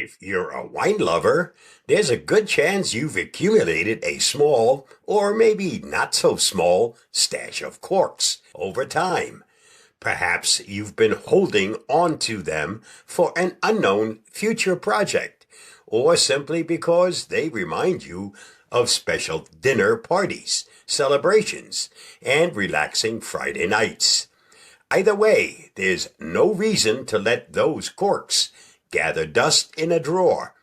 If you're a wine lover, there's a good chance you've accumulated a small, or maybe not so small, stash of corks over time. Perhaps you've been holding on to them for an unknown future project, or simply because they remind you of special dinner parties, celebrations, and relaxing Friday nights. Either way, there's no reason to let those corks gather dust in a drawer.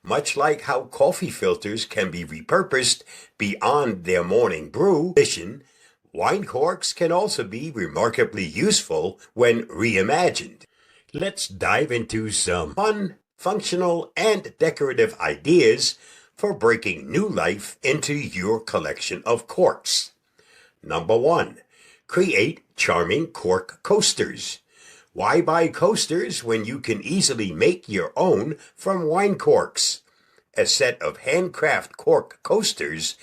Much like how coffee filters can be repurposed beyond their morning brew mission, wine corks can also be remarkably useful when reimagined. Let's dive into some fun, functional, and decorative ideas for breaking new life into your collection of corks. Number 1. Create charming cork coasters. Why buy coasters when you can easily make your own from wine corks? A set of handcraft cork coasters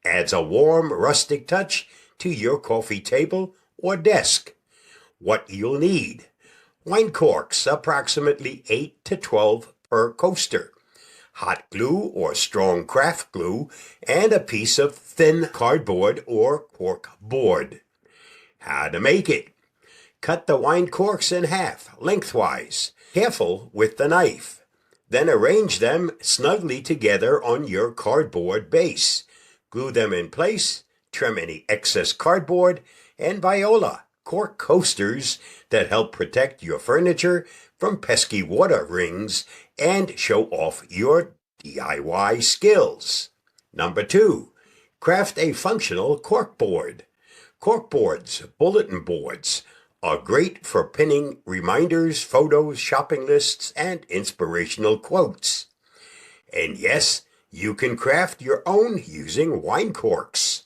adds a warm, rustic touch to your coffee table or desk. What you'll need: wine corks, approximately 8 to 12 per coaster, hot glue or strong craft glue, and a piece of thin cardboard or cork board. How to make it: cut the wine corks in half, lengthwise. Careful with the knife. Then arrange them snugly together on your cardboard base. Glue them in place, trim any excess cardboard, and viola, cork coasters that help protect your furniture from pesky water rings and show off your DIY skills. Number 2. Craft a functional corkboard. Corkboards, bulletin boards, are great for pinning reminders, photos, shopping lists, and inspirational quotes. And yes, you can craft your own using wine corks.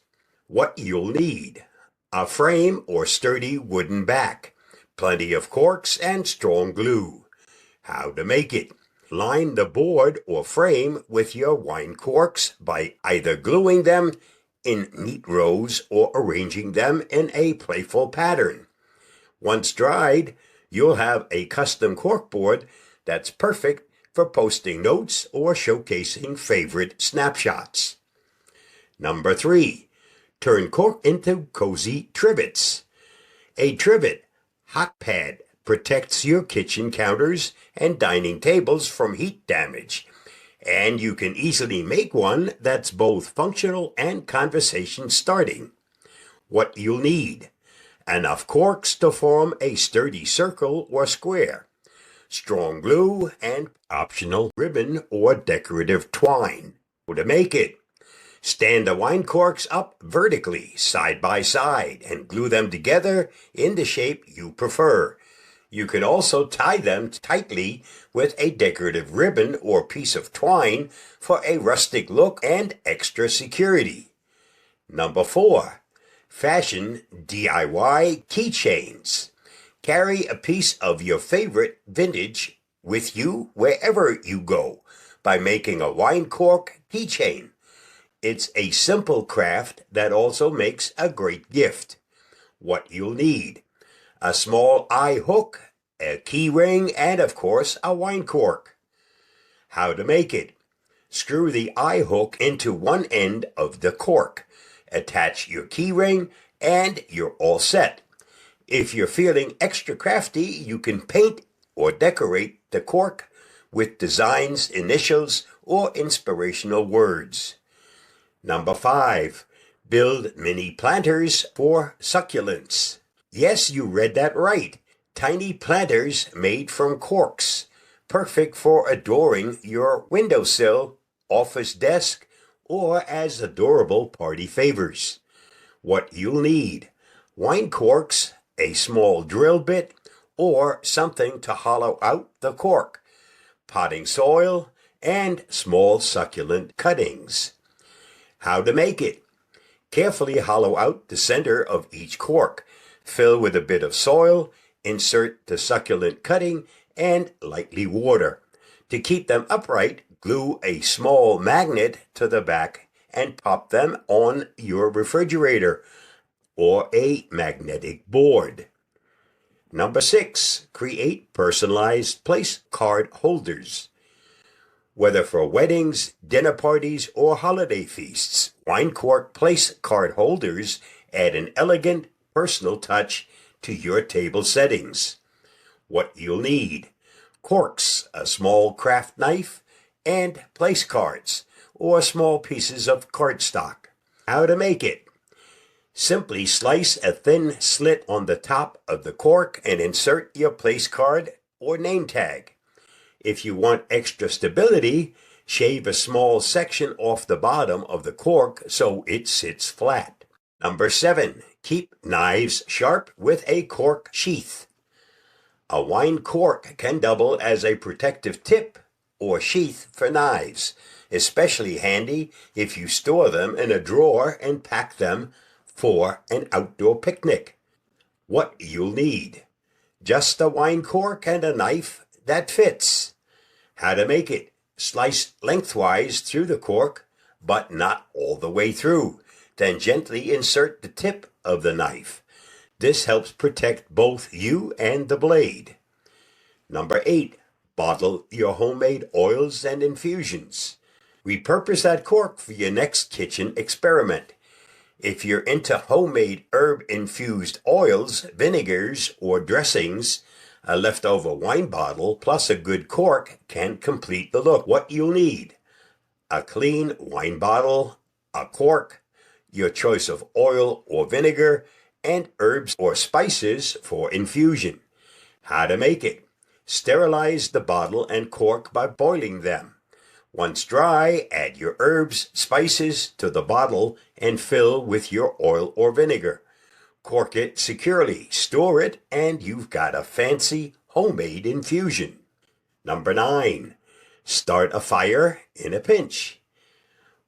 What you'll need: a frame or sturdy wooden back, plenty of corks, and strong glue. How to make it: line the board or frame with your wine corks by either gluing them in neat rows or arranging them in a playful pattern. Once dried, you'll have a custom corkboard that's perfect for posting notes or showcasing favorite snapshots. Number 3. Turn cork into cozy trivets. A trivet, hot pad, protects your kitchen counters and dining tables from heat damage, and you can easily make one that's both functional and conversation starting. What you'll need: enough corks to form a sturdy circle or square, strong glue, and optional ribbon or decorative twine. How to make it: stand the wine corks up vertically, side by side, and glue them together in the shape you prefer. You can also tie them tightly with a decorative ribbon or piece of twine for a rustic look and extra security. Number 4. Fashion DIY keychains. Carry a piece of your favorite vintage with you wherever you go by making a wine cork keychain. It's a simple craft that also makes a great gift. What you'll need: a small eye hook, a key ring, and of course a wine cork. How to make it: screw the eye hook into one end of the cork, attach your key ring, and you're all set. If you're feeling extra crafty, you can paint or decorate the cork with designs, initials, or inspirational words. Number 5. Build mini planters for succulents. Yes, you read that right. Tiny planters made from corks, perfect for adoring your windowsill, office desk, or as adorable party favors. What you'll need: wine corks, a small drill bit, or something to hollow out the cork, potting soil, and small succulent cuttings. How to make it: carefully hollow out the center of each cork, fill with a bit of soil, insert the succulent cutting, and lightly water. To keep them upright, glue a small magnet to the back and pop them on your refrigerator or a magnetic board. Number 6. Create personalized place card holders. Whether for weddings, dinner parties, or holiday feasts, wine cork place card holders add an elegant, personal touch to your table settings. What you'll need: corks, a small craft knife, and place cards, or small pieces of cardstock. How to make it: simply slice a thin slit on the top of the cork and insert your place card or name tag. If you want extra stability, shave a small section off the bottom of the cork so it sits flat. Number 7. Keep knives sharp with a cork sheath. A wine cork can double as a protective tip or sheath for knives, especially handy if you store them in a drawer and pack them for an outdoor picnic. What you'll need: just a wine cork and a knife that fits. How to make it: slice lengthwise through the cork, but not all the way through. Then gently insert the tip of the knife. This helps protect both you and the blade. Number 8. Bottle your homemade oils and infusions. Repurpose that cork for your next kitchen experiment. If you're into homemade herb-infused oils, vinegars, or dressings, a leftover wine bottle plus a good cork can complete the look. What you'll need: a clean wine bottle, a cork, your choice of oil or vinegar, and herbs or spices for infusion. How to make it: sterilize the bottle and cork by boiling them. Once dry, add your herbs, spices to the bottle and fill with your oil or vinegar. Cork it securely, store it, and you've got a fancy homemade infusion. Number 9. Start a fire in a pinch.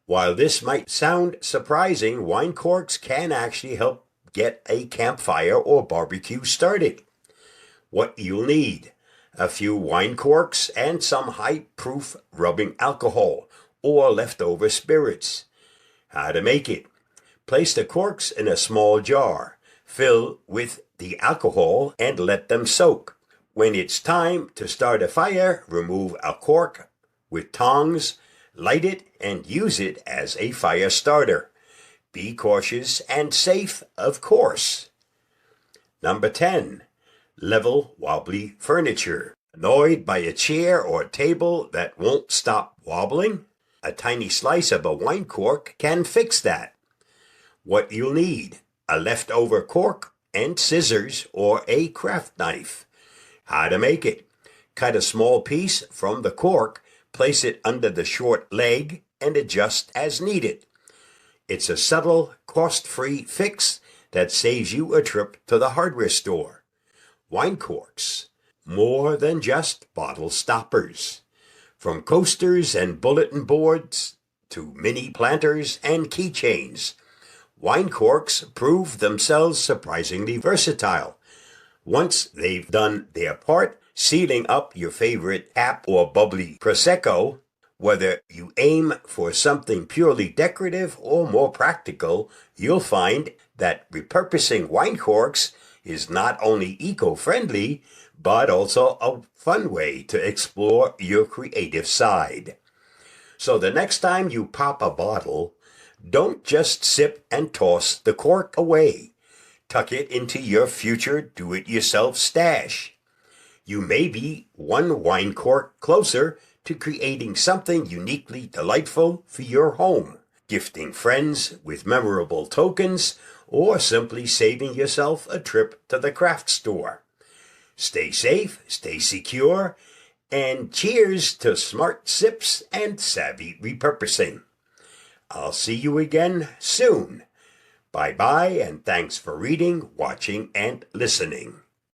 While this might sound surprising, wine corks can actually help get a campfire or barbecue started. What you'll need: a few wine corks and some high-proof rubbing alcohol or leftover spirits. How to make it: place the corks in a small jar. Fill with the alcohol and let them soak. When it's time to start a fire, remove a cork with tongs, light it, and use it as a fire starter. Be cautious and safe, of course. Number 10. Level wobbly furniture. Annoyed by a chair or table that won't stop wobbling? A tiny slice of a wine cork can fix that. What you'll need: a leftover cork and scissors or a craft knife. How to make it: cut a small piece from the cork, place it under the short leg, and adjust as needed. It's a subtle, cost-free fix that saves you a trip to the hardware store. Wine corks: more than just bottle stoppers. From coasters and bulletin boards to mini planters and keychains, wine corks prove themselves surprisingly versatile. Once they've done their part, sealing up your favorite tap or bubbly Prosecco, whether you aim for something purely decorative or more practical, you'll find that repurposing wine corks is not only eco-friendly, but also a fun way to explore your creative side. So the next time you pop a bottle, don't just sip and toss the cork away. Tuck it into your future do-it-yourself stash. You may be one wine cork closer to creating something uniquely delightful for your home, gifting friends with memorable tokens, or simply saving yourself a trip to the craft store. Stay safe, stay secure, and cheers to smart sips and savvy repurposing. I'll see you again soon. Bye-bye, and thanks for reading, watching, and listening.